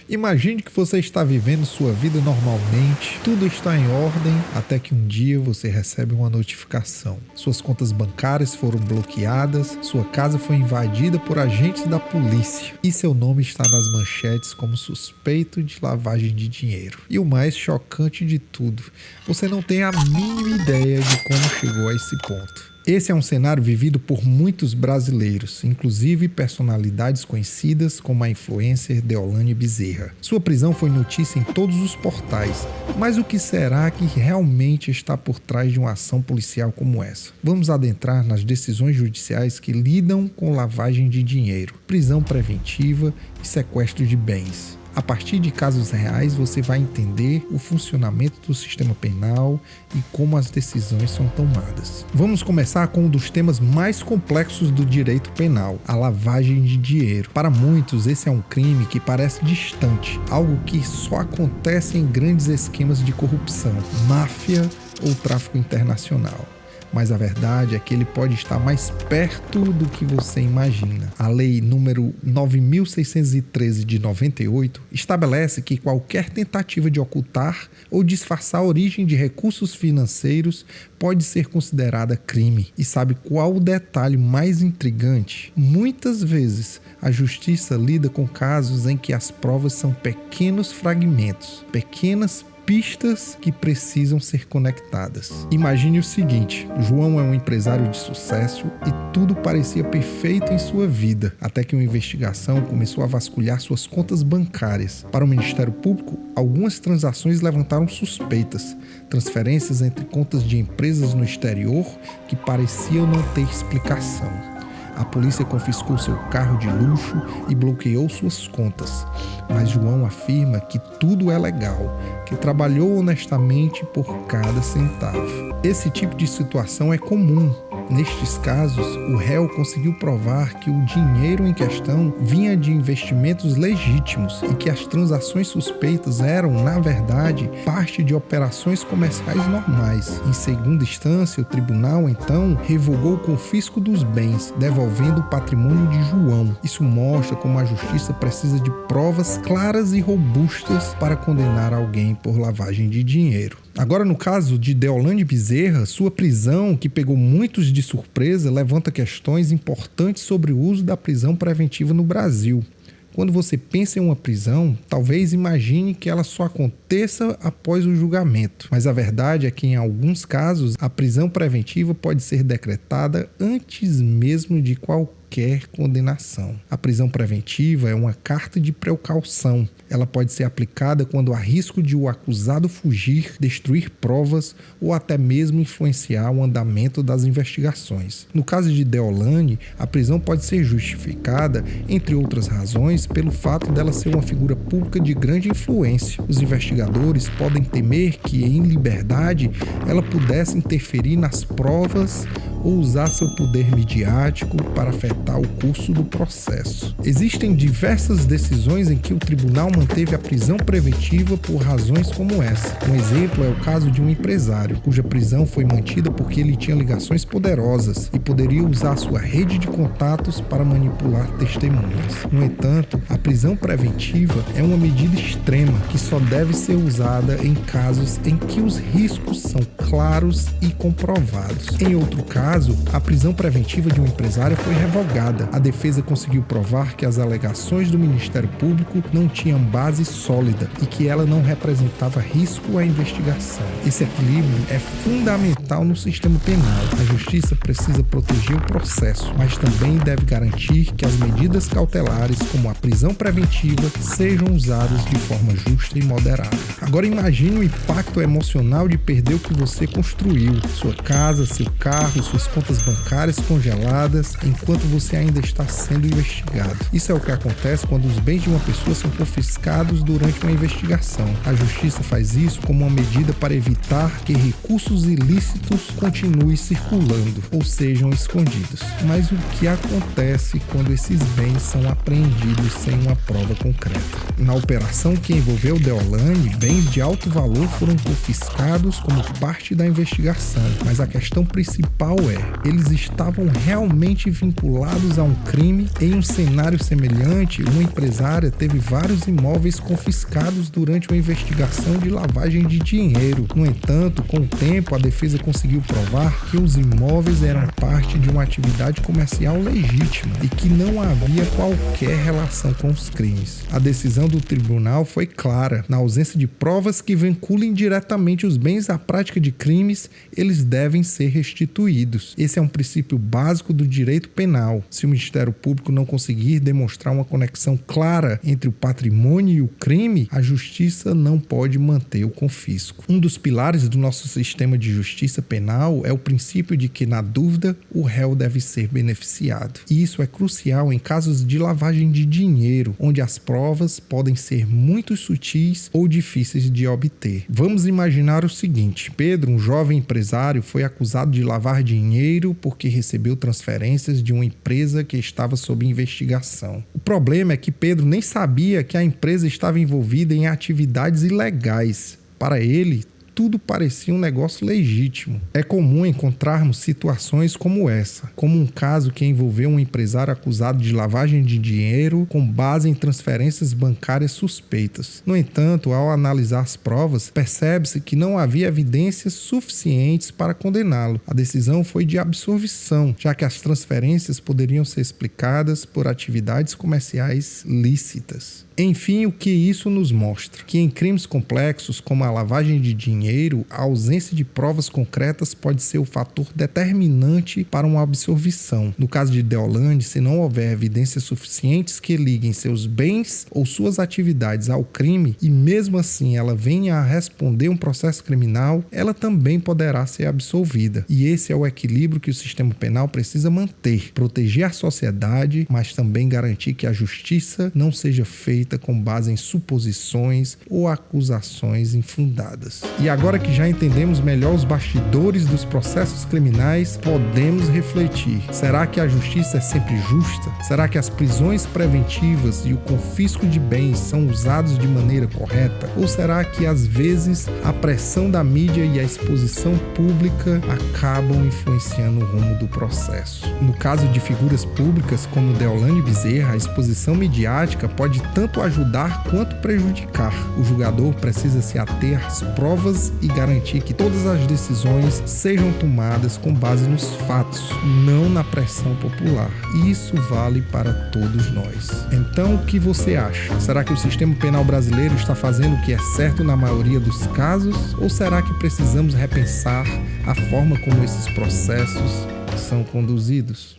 Imagine que você está vivendo sua vida normalmente, tudo está em ordem, até que um dia você recebe uma notificação. Suas contas bancárias foram bloqueadas, sua casa foi invadida por agentes da polícia e seu nome está nas manchetes como suspeito de lavagem de dinheiro. E o mais chocante de tudo, você não tem a mínima ideia de como chegou a esse ponto. Esse é um cenário vivido por muitos brasileiros, inclusive personalidades conhecidas como a influencer Deolane Bezerra. Sua prisão foi notícia em todos os portais, mas o que será que realmente está por trás de uma ação policial como essa? Vamos adentrar nas decisões judiciais que lidam com lavagem de dinheiro, prisão preventiva e sequestro de bens. A partir de casos reais, você vai entender o funcionamento do sistema penal e como as decisões são tomadas. Vamos começar com um dos temas mais complexos do direito penal, a lavagem de dinheiro. Para muitos, esse é um crime que parece distante, algo que só acontece em grandes esquemas de corrupção, máfia ou tráfico internacional. Mas a verdade é que ele pode estar mais perto do que você imagina. A Lei número 9.613 de 98 estabelece que qualquer tentativa de ocultar ou disfarçar a origem de recursos financeiros pode ser considerada crime. E sabe qual o detalhe mais intrigante? Muitas vezes a justiça lida com casos em que as provas são pequenos fragmentos, pequenas pistas que precisam ser conectadas. Imagine o seguinte: João é um empresário de sucesso e tudo parecia perfeito em sua vida, até que uma investigação começou a vasculhar suas contas bancárias. Para o Ministério Público, algumas transações levantaram suspeitas, transferências entre contas de empresas no exterior que pareciam não ter explicação. A polícia confiscou seu carro de luxo e bloqueou suas contas. Mas João afirma que tudo é legal, que trabalhou honestamente por cada centavo. Esse tipo de situação é comum. Nestes casos, o réu conseguiu provar que o dinheiro em questão vinha de investimentos legítimos e que as transações suspeitas eram, na verdade, parte de operações comerciais normais. Em segunda instância, o tribunal, então, revogou o confisco dos bens, devolvendo o patrimônio de João. Isso mostra como a justiça precisa de provas claras e robustas para condenar alguém por lavagem de dinheiro. Agora, no caso de Deolane Bezerra, sua prisão, que pegou muitos de surpresa, levanta questões importantes sobre o uso da prisão preventiva no Brasil. Quando você pensa em uma prisão, talvez imagine que ela só aconteça após o julgamento. Mas a verdade é que, em alguns casos, a prisão preventiva pode ser decretada antes mesmo de qualquer condenação. A prisão preventiva é uma carta de precaução. Ela pode ser aplicada quando há risco de o acusado fugir, destruir provas ou até mesmo influenciar o andamento das investigações. No caso de Deolane, a prisão pode ser justificada, entre outras razões, pelo fato dela ser uma figura pública de grande influência. Os investigadores podem temer que, em liberdade, ela pudesse interferir nas provas ou usar seu poder midiático para afetar o curso do processo. Existem diversas decisões em que o tribunal manteve a prisão preventiva por razões como essa. Um exemplo é o caso de um empresário, cuja prisão foi mantida porque ele tinha ligações poderosas e poderia usar sua rede de contatos para manipular testemunhas. No entanto, a prisão preventiva é uma medida extrema que só deve ser usada em casos em que os riscos são claros e comprovados. Em outro caso, a prisão preventiva de um empresário foi revogada. A defesa conseguiu provar que as alegações do Ministério Público não tinham base sólida e que ela não representava risco à investigação. Esse equilíbrio é fundamental no sistema penal. A justiça precisa proteger o processo, mas também deve garantir que as medidas cautelares, como a prisão preventiva, sejam usadas de forma justa e moderada. Agora imagine o impacto emocional de perder o que você construiu, sua casa, seu carro, suas contas bancárias congeladas, enquanto você ainda está sendo investigado. Isso é o que acontece quando os bens de uma pessoa são confiscados durante uma investigação. A justiça faz isso como uma medida para evitar que recursos ilícitos continuem circulando ou sejam escondidos. Mas o que acontece quando esses bens são apreendidos sem uma prova concreta? Na operação que envolveu Deolane, bens de alto valor foram confiscados como parte da investigação, mas a questão principal é: é, eles estavam realmente vinculados a um crime? Em um cenário semelhante, uma empresária teve vários imóveis confiscados durante uma investigação de lavagem de dinheiro. No entanto, com o tempo, a defesa conseguiu provar que os imóveis eram parte de uma atividade comercial legítima e que não havia qualquer relação com os crimes. A decisão do tribunal foi clara. Na ausência de provas que vinculem diretamente os bens à prática de crimes, eles devem ser restituídos. Esse é um princípio básico do direito penal. Se o Ministério Público não conseguir demonstrar uma conexão clara entre o patrimônio e o crime, a justiça não pode manter o confisco. Um dos pilares do nosso sistema de justiça penal é o princípio de que, na dúvida, o réu deve ser beneficiado. E isso é crucial em casos de lavagem de dinheiro, onde as provas podem ser muito sutis ou difíceis de obter. Vamos imaginar o seguinte: Pedro, um jovem empresário, foi acusado de lavar dinheiro porque recebeu transferências de uma empresa que estava sob investigação. O problema é que Pedro nem sabia que a empresa estava envolvida em atividades ilegais. Para ele, tudo parecia um negócio legítimo. É comum encontrarmos situações como essa, como um caso que envolveu um empresário acusado de lavagem de dinheiro com base em transferências bancárias suspeitas. No entanto, ao analisar as provas, percebe-se que não havia evidências suficientes para condená-lo. A decisão foi de absolvição, já que as transferências poderiam ser explicadas por atividades comerciais lícitas. Enfim, o que isso nos mostra? Que em crimes complexos como a lavagem de dinheiro, a ausência de provas concretas pode ser o fator determinante para uma absolvição. No caso de Deolane, se não houver evidências suficientes que liguem seus bens ou suas atividades ao crime e mesmo assim ela venha a responder um processo criminal, ela também poderá ser absolvida. E esse é o equilíbrio que o sistema penal precisa manter: proteger a sociedade, mas também garantir que a justiça não seja feita com base em suposições ou acusações infundadas. E agora que já entendemos melhor os bastidores dos processos criminais, podemos refletir: será que a justiça é sempre justa? Será que as prisões preventivas e o confisco de bens são usados de maneira correta? Ou será que às vezes a pressão da mídia e a exposição pública acabam influenciando o rumo do processo? No caso de figuras públicas como Deolane Bezerra, a exposição midiática pode tanto ajudar quanto prejudicar. O julgador precisa se ater às provas e garantir que todas as decisões sejam tomadas com base nos fatos, não na pressão popular. E isso vale para todos nós. Então, o que você acha? Será que o sistema penal brasileiro está fazendo o que é certo na maioria dos casos? Ou será que precisamos repensar a forma como esses processos são conduzidos?